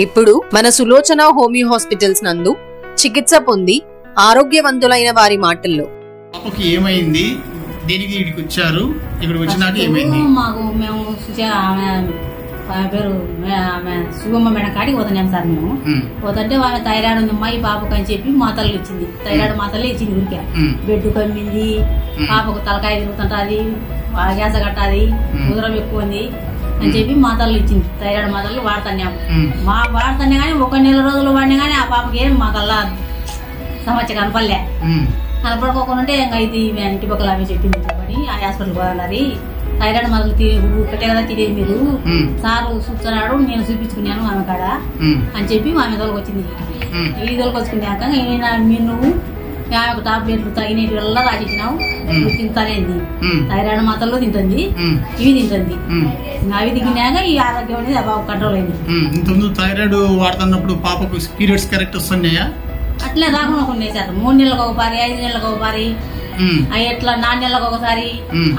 ఇప్పుడు మన Sulochana homeo hospitals నందు చికిత్స పొంది ఆరోగ్యవంతులైన వారి మాటల్లో పాపకి ఏమైంది, దేనికి ఇక్కడికి వచ్చారు, ఇక్కడ వచ్చినాక ఏమైంది? మాకు మేము పేరు శుభమ్మ మేడం కాడికి పోతున్నాం సార్. మేము పోతుంటే ఆమె థైరాయిడ్ ఉందమ్మా ఈ పాపకు అని చెప్పి మాతలు ఇచ్చింది. థైరాయిడ్ మాతలే ఇచ్చింది. ఊరికే బెడ్ కమ్మింది, పాపకు తలకాయ తిరుగుతుంటది, గ్యాస కట్టాది, ఉదరం ఎక్కువ ఉంది అని చెప్పి మాతలు ఇచ్చింది. థైరాయిడ్ మాతలు వాడుతున్నాం. వాడుతున్నా కానీ 1 నెల రోజులు వాడినా కానీ ఆ పాపకి ఏం మాకల్లా సమస్య కనపడలే. కనపడుకోకుండా ఇంకా ఇది ఇంటి పక్కల ఆమె చెప్పింది చెప్పని ఆ హాస్పిటల్ పోవాలి. థైరాయిడ్ మొదలు ఒకటే కదా తినేది మీరు, సారు చూస్తున్నాడు, నేను చూపించుకున్నాను ఆమె కాడ అని చెప్పి ఆమె తోలుకు వచ్చింది. ఈ తోలుకు వచ్చుకున్నాక నువ్వు ఆమెకు టాబ్లెట్లు తగినటి వల్ల రాసిచ్చినావు, తింటానేది. థైరాయిడ్ మాత్రలో తింటుంది, ఇవి తింటుంది. అవి తిన్నాక ఈ ఆరోగ్యం అనేది బాగా కంట్రోల్ అయింది. థైరాయిడ్ వాడుతున్నప్పుడు పాపకు పీరియడ్స్ కరెక్ట్ వస్తున్నాయా? అట్లే రాకుండా కొన్ని సార్ 3 నెలలకు ఒకసారి, 5 నెలలకు ఒకసారి, ఎట్లా 4 నెలలకు ఒకసారి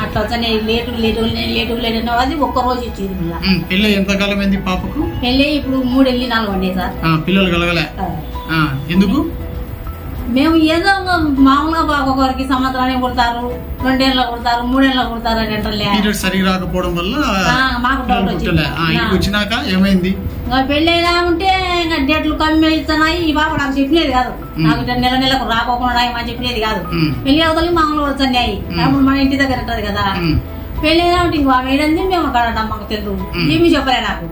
అట్లా వచ్చాయి. లేటు అది ఒక్కరోజు ఇచ్చింది. పెళ్ళి ఎంతకాలం అయింది పాపకు? పెళ్ళి ఇప్పుడు 3 వెళ్ళి 4 ఉన్నాయి సార్. పిల్లలు కలగలే ఎందుకు? మేము ఏదో మామూలుగా ఒక్కొక్కరికి సంవత్సరానికి కొడతారు, 2 ఏళ్ళ కొడతారు, 3 ఏళ్ళ కొడతారు అని అంటే సరిగా రాకపోవడం వల్ల మాకు డౌట్ వచ్చినాక ఏమైంది? పెళ్లి అయినా ఉంటే ఇంకా డేట్లు కమ్మి ఇస్తున్నాయి. ఈ బాబు నాకు చెప్పినది కాదు, నాకు నెలకు రాకోకుండా అని చెప్పినది కాదు. పెళ్లి అవతలి మామూలు వచ్చాయి. అప్పుడు మన ఇంటి దగ్గర ఉంటది కదా. పెళ్లి అయినా ఉంటే ఇంకో ఆమె ఏదంది మేము అక్కడ మాకు తెలుసు, ఏమి చెప్పలే నాకు.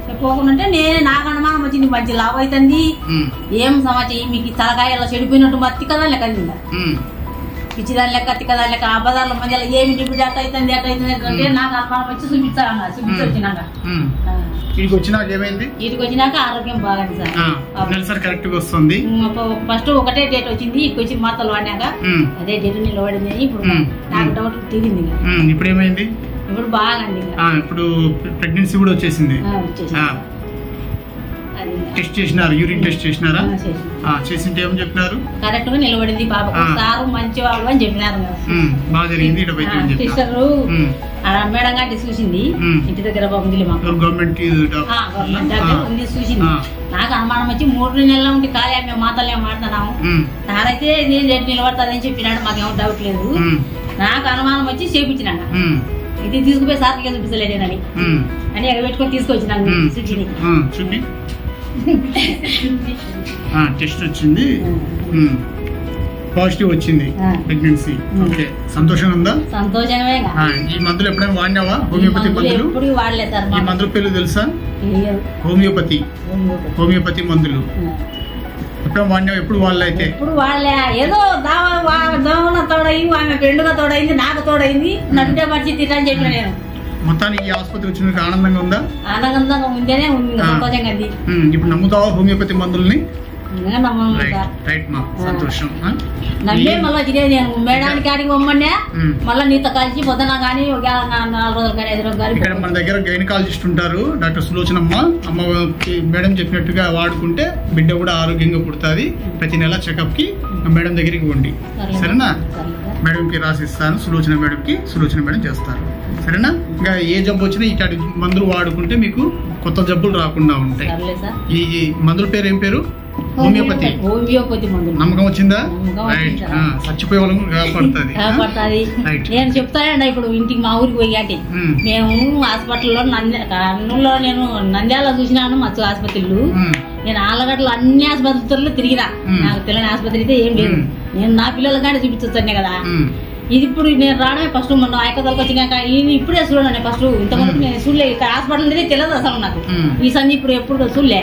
చెప్పకుండా నేనే నాకు అనుమానం వచ్చింది, మంచి లాభ అవుతుంది, ఏం సమాచారం మీకు తలకాయలో చెడిపోయినట్టు మత్తి కదా లెక్క పిచ్చిదాని లెక్క తిక్కదాని లెక్క ఆ బజార్ల మధ్యలో ఏమి డిప్యూటీ అట్ట అవుతుంది అంటే నాకు అనుమానం వచ్చి చూపించాలన్నారు. చూపించొచ్చినాక వీటికి వచ్చినాక ఆరోగ్యం బాగుంది సార్. కరెక్ట్ గా వస్తుంది. ఫస్ట్ ఒకటే డేట్ వచ్చింది, ఇక్కడికి వచ్చి మాతలు వాడినాక అదే డేట్ నిలబడింది. ఇప్పుడు నాకు డౌట్ తీరింది. ఇప్పుడు ఏమైంది? ఇప్పుడు బాగుంది. ఇప్పుడు ప్రెగ్నెన్సీ కూడా వచ్చేసింది. టెస్ట్ చేసినారు, యూరిన్ టెస్ట్ చేసినారా? చేసింటే ఏమని చెప్పినారు? కరెక్ట్ గా నిలబడింది పాప, సారు మంచివాడు అని చెప్పినారు. బాగా జరిగింది. సిస్టర్ మేడం గారి చూసింది, ఇంటి దగ్గర గవర్నమెంట్ చూసింది. నాకు అనుమానం వచ్చి 3 నెలల ఉంటే ఖాళీ మేము మాతలే మాట్లాడుతున్నాము. సారైతే రేటు నిలబడతాదని చెప్పినాడు, మాకేమో డౌట్ లేదు. నాకు అనుమానం వచ్చి చేపించినాక ఇది తీసుకుపోయి సార్కి చూపించలేదేనని అని ఎగబెట్టుకొని తీసుకొచ్చినాను. చూపి టెస్ట్ వచ్చింది, పాజిటివ్ వచ్చింది ప్రెగ్నెన్సీ. ఓకే, సంతోషంగా ఉందా? సంతోషమే. ఈ మందులు ఎప్పుడైనా వాడినావా? హోమియోపతి మందులు వాడలేదు సార్. ఈ మందుల పేర్లు తెలుసా? హోమియోపతి మందులు ఎప్పుడైనా వాడినావా? ఎప్పుడు వాళ్ళైతే ఇప్పుడు వాళ్ళే ఏదో దోమన తోడైంది, ఆమె ఫ్రెండ్గా తోడైంది, నాకు తోడైంది, నన్ను మర్చి తిట్టని చెప్పిన నేను. మొత్తానికి ఈ ఆసుపత్రి వచ్చిన ఆనందంగా ఉందా? ఆనందంగా ఉంటేనే ఉంది, సంతోషంగా. ఇప్పుడు నమ్ముతావా హోమియోపతి మందుల్ని? నమ్మే మళ్ళీ నేను మేడానికి ఆడికి పొమ్మన్నా మళ్ళీ నీతో కలిసి పొద్దున కానీ 4 రోజులు కానీ 5 రోజులు కానీ. ఇక్కడ మన దగ్గర గైనకాలజిస్ట్ ఉంటారు, డాక్టర్ సులోచనమ్మ. అమ్మ మేడం చెప్పినట్టుగా వాడుకుంటే బిడ్డ కూడా ఆరోగ్యంగా పుడుతుంది. ప్రతి నెల చెకప్ కి మేడం దగ్గరికి పోండి, సరేనా? మేడంకి రాసిస్తాను, సులోచన మేడం చేస్తారు, సరేనా? ఇంకా ఏ జబ్బు వచ్చినా ఇట్లాంటి మందులు వాడుకుంటే మీకు కొత్త జబ్బులు రాకుండా ఉంటాయి. ఈ మందుల పేరు ఏం పేరు? హోమియోపతి మందులు. నమ్మకం వచ్చిందా? చచ్చిపోయే వాళ్ళని కాపాడుతుంది. నేను చెప్తానండి, ఇప్పుడు ఇంటికి మా ఊరికి పోయాటి మేము హాస్పిటల్లో కర్నూలులో నేను నంద్యాల చూసినాను, మత్తు ఆసుపత్రులు. నేను ఆళ్ళగడ్డలో అన్ని ఆసుపత్రుల్లో తిరిగినా, నాకు తెలియని ఆసుపత్రి అయితే ఏం లేదు. నేను నా పిల్లలు కానీ చూపించొచ్చాను కదా. ఇది ఇప్పుడు నేను రావడమే ఫస్ట్. మొన్న ఆయకతలకు వచ్చినాక ఇప్పుడే చూడండి. ఫస్ట్ ఇంతకుముందు నేను చూడలే, ఇక్కడ హాస్పిటల్ అనేది తెలియదు అసలు నాకు. ఈ సంధి ఇప్పుడు ఎప్పుడు చూడలే,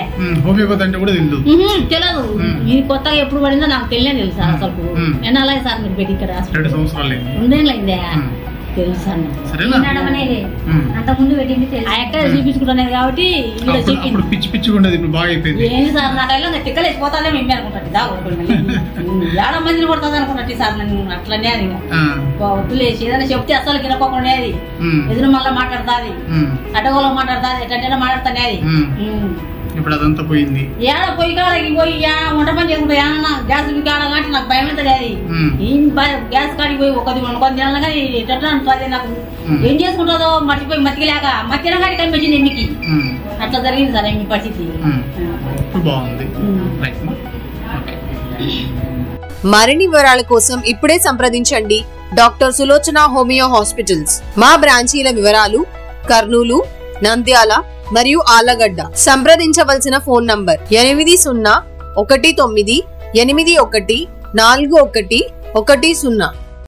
తెలియదు. ఇది కొత్తగా ఎప్పుడు పడిందో నాకు తెలియదు. తెలుసు అసలు ఎన్నాళ్ళ సార్ మీరు పెట్టి ఇక్కడ ఉండేలైందే తెలుసు అంతకుముందు పెట్టింది చూపించుకుంటున్నది కాబట్టి ఏంటి సార్ నా టైంలో టిక్కలు వేసిపోతానే మేము అనుకుంటాను. 7 మందిని పడుతుంది అనుకున్నట్టు సార్ నన్ను అట్లనే. అది వద్దులేసి ఏదైనా చెప్తే అసలు కినపోకుండా ఎదురు మళ్ళీ మాట్లాడుతుంది, అడ్డగోళ మాట్లాడుతుంది, ఎట్లా మాట్లాడుతానే. అది ఇప్పుడు అదంతా పోయింది. ఏడ పొయ్యి కాడకి పోయి వంట పని చేసుకుంటా ఏమన్నా గ్యాస్ కాడ కాబట్టి నాకు భయం అవుతుంది. అది గ్యాస్ కాడికి పోయి కొన్ని దినాలు కానీ ఎట్లా నాకు ఏం చేసుకుంటుందో మర్చిపోయి మతికిలేక మధ్యాహ్నం కాడికి కనిపించింది ఎన్నికి. అట్లా జరిగింది సార్ మీ పరిస్థితి. బాగుంది. మరిన్ని వివరాల కోసం ఇప్పుడే సంప్రదించండి డాక్టర్ సులోచన హోమియో హాస్పిటల్స్. మా బ్రాంచీల వివరాలు కర్నూలు, నంద్యాల మరియు ఆళ్లగడ్డ. సంప్రదించవలసిన ఫోన్ నంబర్ 8019814110.